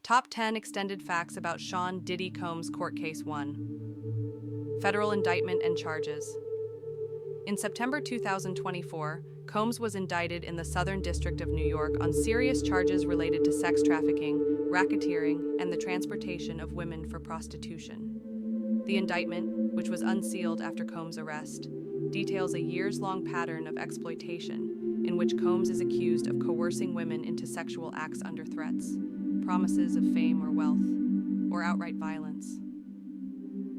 Top 10 Extended Facts About Sean Diddy Combs Court Case 1. Federal Indictment and Charges. In September 2024, Combs was indicted in the Southern District of New York on serious charges related to sex trafficking, racketeering, and the transportation of women for prostitution. The indictment, which was unsealed after Combs' arrest, details a years-long pattern of exploitation in which Combs is accused of coercing women into sexual acts under threats, promises of fame or wealth, or outright violence.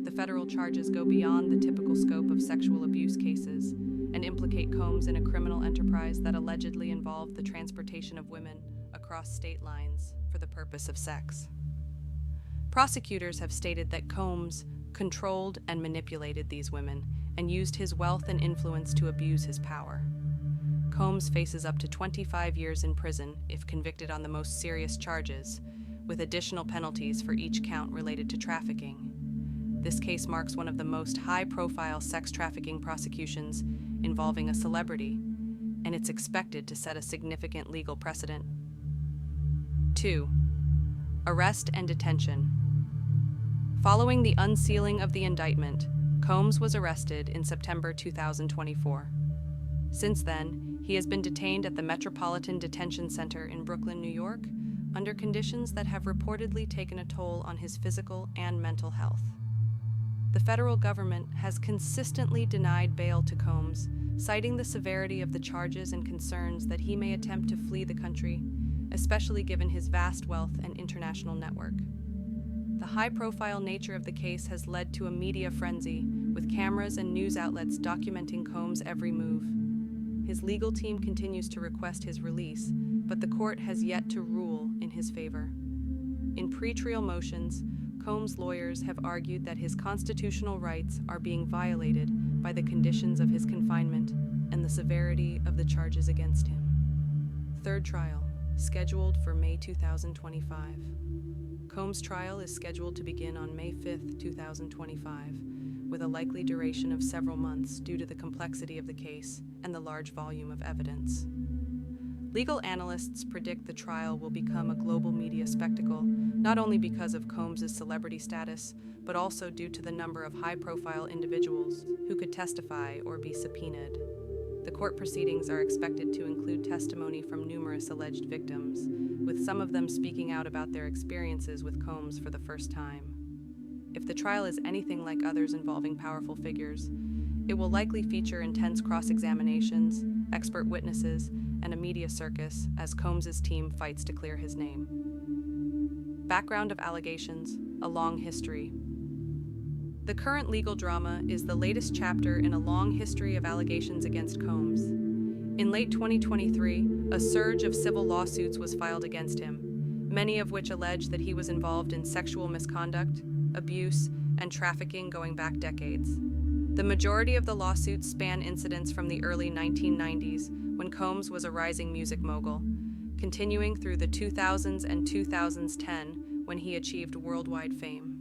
The federal charges go beyond the typical scope of sexual abuse cases and implicate Combs in a criminal enterprise that allegedly involved the transportation of women across state lines for the purpose of sex. Prosecutors have stated that Combs controlled and manipulated these women and used his wealth and influence to abuse his power. Combs faces up to 25 years in prison if convicted on the most serious charges, with additional penalties for each count related to trafficking. This case marks one of the most high-profile sex trafficking prosecutions involving a celebrity, and it's expected to set a significant legal precedent. 2. Arrest and detention. Following the unsealing of the indictment, Combs was arrested in September 2024. Since then, he has been detained at the Metropolitan Detention Center in Brooklyn, New York, under conditions that have reportedly taken a toll on his physical and mental health. The federal government has consistently denied bail to Combs, citing the severity of the charges and concerns that he may attempt to flee the country, especially given his vast wealth and international network. The high-profile nature of the case has led to a media frenzy, with cameras and news outlets documenting Combs' every move. His legal team continues to request his release, but the court has yet to rule in his favor. In pretrial motions, Combs' lawyers have argued that his constitutional rights are being violated by the conditions of his confinement and the severity of the charges against him. Third trial, scheduled for May 2025. Combs' trial is scheduled to begin on May 5, 2025, with a likely duration of several months due to the complexity of the case and the large volume of evidence. Legal analysts predict the trial will become a global media spectacle, not only because of Combs' celebrity status, but also due to the number of high-profile individuals who could testify or be subpoenaed. The court proceedings are expected to include testimony from numerous alleged victims, with some of them speaking out about their experiences with Combs for the first time. If the trial is anything like others involving powerful figures, it will likely feature intense cross-examinations, expert witnesses, and a media circus as Combs' team fights to clear his name. Background of allegations: a long history. The current legal drama is the latest chapter in a long history of allegations against Combs. In late 2023, a surge of civil lawsuits was filed against him, many of which allege that he was involved in sexual misconduct, abuse, and trafficking going back decades. The majority of the lawsuits span incidents from the early 1990s, when Combs was a rising music mogul, continuing through the 2000s and 2010, when he achieved worldwide fame.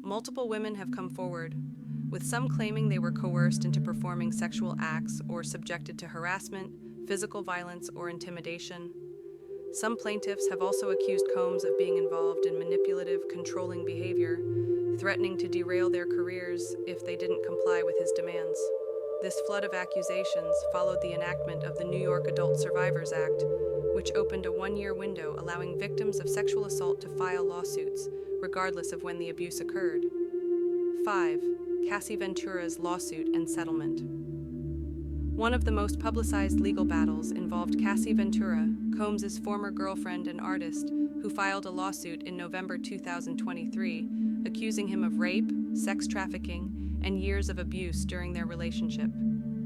Multiple women have come forward, with some claiming they were coerced into performing sexual acts or subjected to harassment, physical violence, or intimidation. Some plaintiffs have also accused Combs of being involved in manipulative, controlling behavior, threatening to derail their careers if they didn't comply with his demands. This flood of accusations followed the enactment of the New York Adult Survivors Act, which opened a one-year window allowing victims of sexual assault to file lawsuits, regardless of when the abuse occurred. 5. Cassie Ventura's lawsuit and settlement. One of the most publicized legal battles involved Cassie Ventura, Combs' former girlfriend and artist, who filed a lawsuit in November 2023, accusing him of rape, sex trafficking, and years of abuse during their relationship.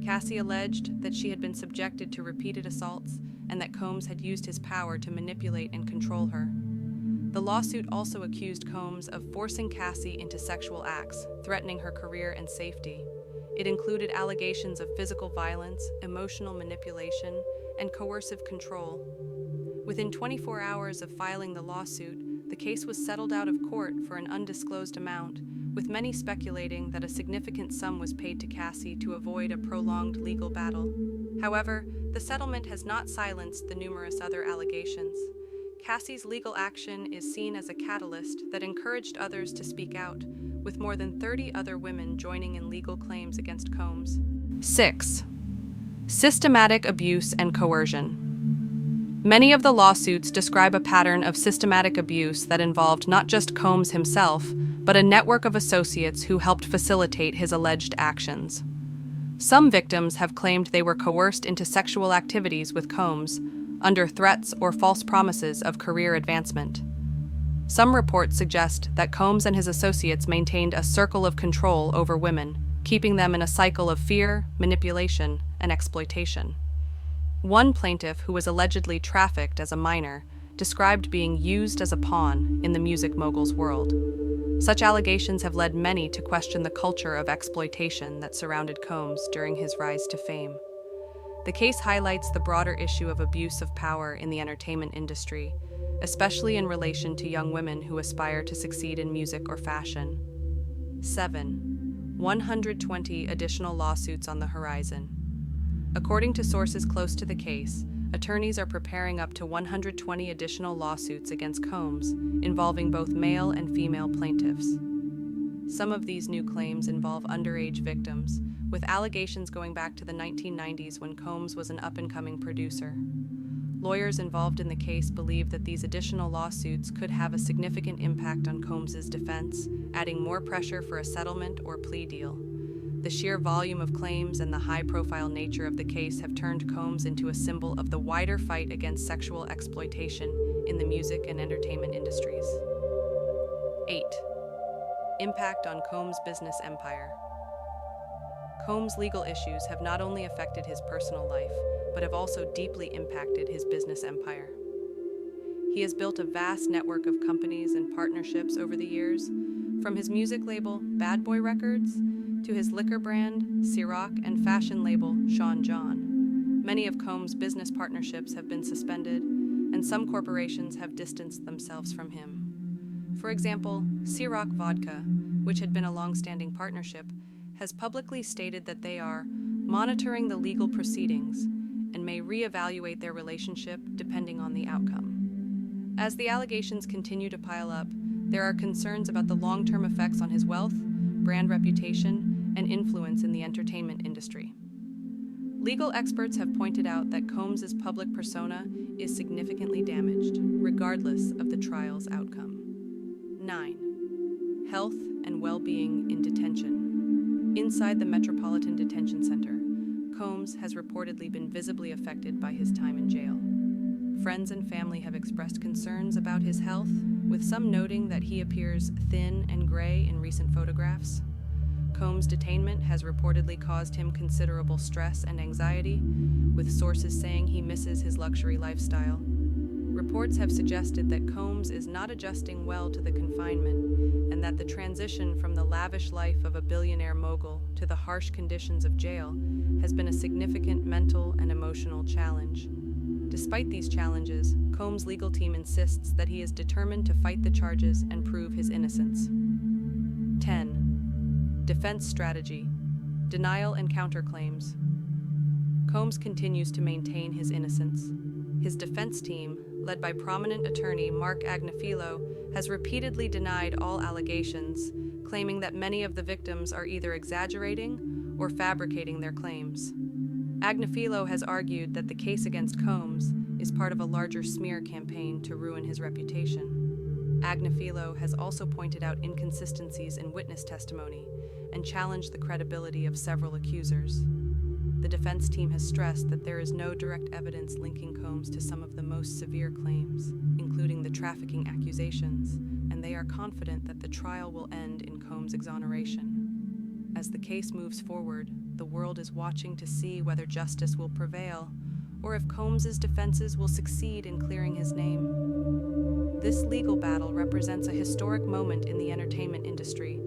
Cassie alleged that she had been subjected to repeated assaults and that Combs had used his power to manipulate and control her. The lawsuit also accused Combs of forcing Cassie into sexual acts, threatening her career and safety. It included allegations of physical violence, emotional manipulation, and coercive control. Within 24 hours of filing the lawsuit, the case was settled out of court for an undisclosed amount, with many speculating that a significant sum was paid to Cassie to avoid a prolonged legal battle. However, the settlement has not silenced the numerous other allegations. Cassie's legal action is seen as a catalyst that encouraged others to speak out, with more than 30 other women joining in legal claims against Combs. 6. Systematic abuse and coercion. Many of the lawsuits describe a pattern of systematic abuse that involved not just Combs himself, but a network of associates who helped facilitate his alleged actions. Some victims have claimed they were coerced into sexual activities with Combs, under threats or false promises of career advancement. Some reports suggest that Combs and his associates maintained a circle of control over women, keeping them in a cycle of fear, manipulation, and exploitation. One plaintiff, who was allegedly trafficked as a minor, described being used as a pawn in the music mogul's world. Such allegations have led many to question the culture of exploitation that surrounded Combs during his rise to fame. The case highlights the broader issue of abuse of power in the entertainment industry, especially in relation to young women who aspire to succeed in music or fashion. 7. 120 additional lawsuits on the horizon. According to sources close to the case, attorneys are preparing up to 120 additional lawsuits against Combs, involving both male and female plaintiffs. Some of these new claims involve underage victims, with allegations going back to the 1990s when Combs was an up-and-coming producer. Lawyers involved in the case believe that these additional lawsuits could have a significant impact on Combs's defense, adding more pressure for a settlement or plea deal. The sheer volume of claims and the high-profile nature of the case have turned Combs into a symbol of the wider fight against sexual exploitation in the music and entertainment industries. 8. Impact on Combs' business empire. Combs' legal issues have not only affected his personal life, but have also deeply impacted his business empire. He has built a vast network of companies and partnerships over the years, from his music label, Bad Boy Records, to his liquor brand, Ciroc, and fashion label, Sean John. Many of Combs' business partnerships have been suspended, and some corporations have distanced themselves from him. For example, Ciroc Vodka, which had been a long-standing partnership, has publicly stated that they are monitoring the legal proceedings and may reevaluate their relationship depending on the outcome. As the allegations continue to pile up, there are concerns about the long-term effects on his wealth, brand reputation, and influence in the entertainment industry. Legal experts have pointed out that Combs' public persona is significantly damaged, regardless of the trial's outcome. 9. Health and well-being in detention. Inside the Metropolitan Detention Center, Combs has reportedly been visibly affected by his time in jail. Friends and family have expressed concerns about his health, with some noting that he appears thin and gray in recent photographs. Combs' detainment has reportedly caused him considerable stress and anxiety, with sources saying he misses his luxury lifestyle. Reports have suggested that Combs is not adjusting well to the confinement, and that the transition from the lavish life of a billionaire mogul to the harsh conditions of jail has been a significant mental and emotional challenge. Despite these challenges, Combs' legal team insists that he is determined to fight the charges and prove his innocence. 10. Defense strategy. Denial and counterclaims. Combs continues to maintain his innocence. His defense team, led by prominent attorney Mark Agnifilo, has repeatedly denied all allegations, claiming that many of the victims are either exaggerating or fabricating their claims. Agnifilo has argued that the case against Combs is part of a larger smear campaign to ruin his reputation. Agnifilo has also pointed out inconsistencies in witness testimony and challenged the credibility of several accusers. The defense team has stressed that there is no direct evidence linking Combs to some of the most severe claims, including the trafficking accusations, and they are confident that the trial will end in Combs' exoneration. As the case moves forward, the world is watching to see whether justice will prevail, or if Combs' defenses will succeed in clearing his name. This legal battle represents a historic moment in the entertainment industry,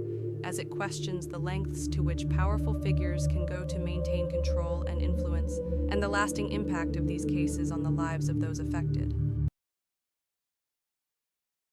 as it questions the lengths to which powerful figures can go to maintain control and influence, and the lasting impact of these cases on the lives of those affected.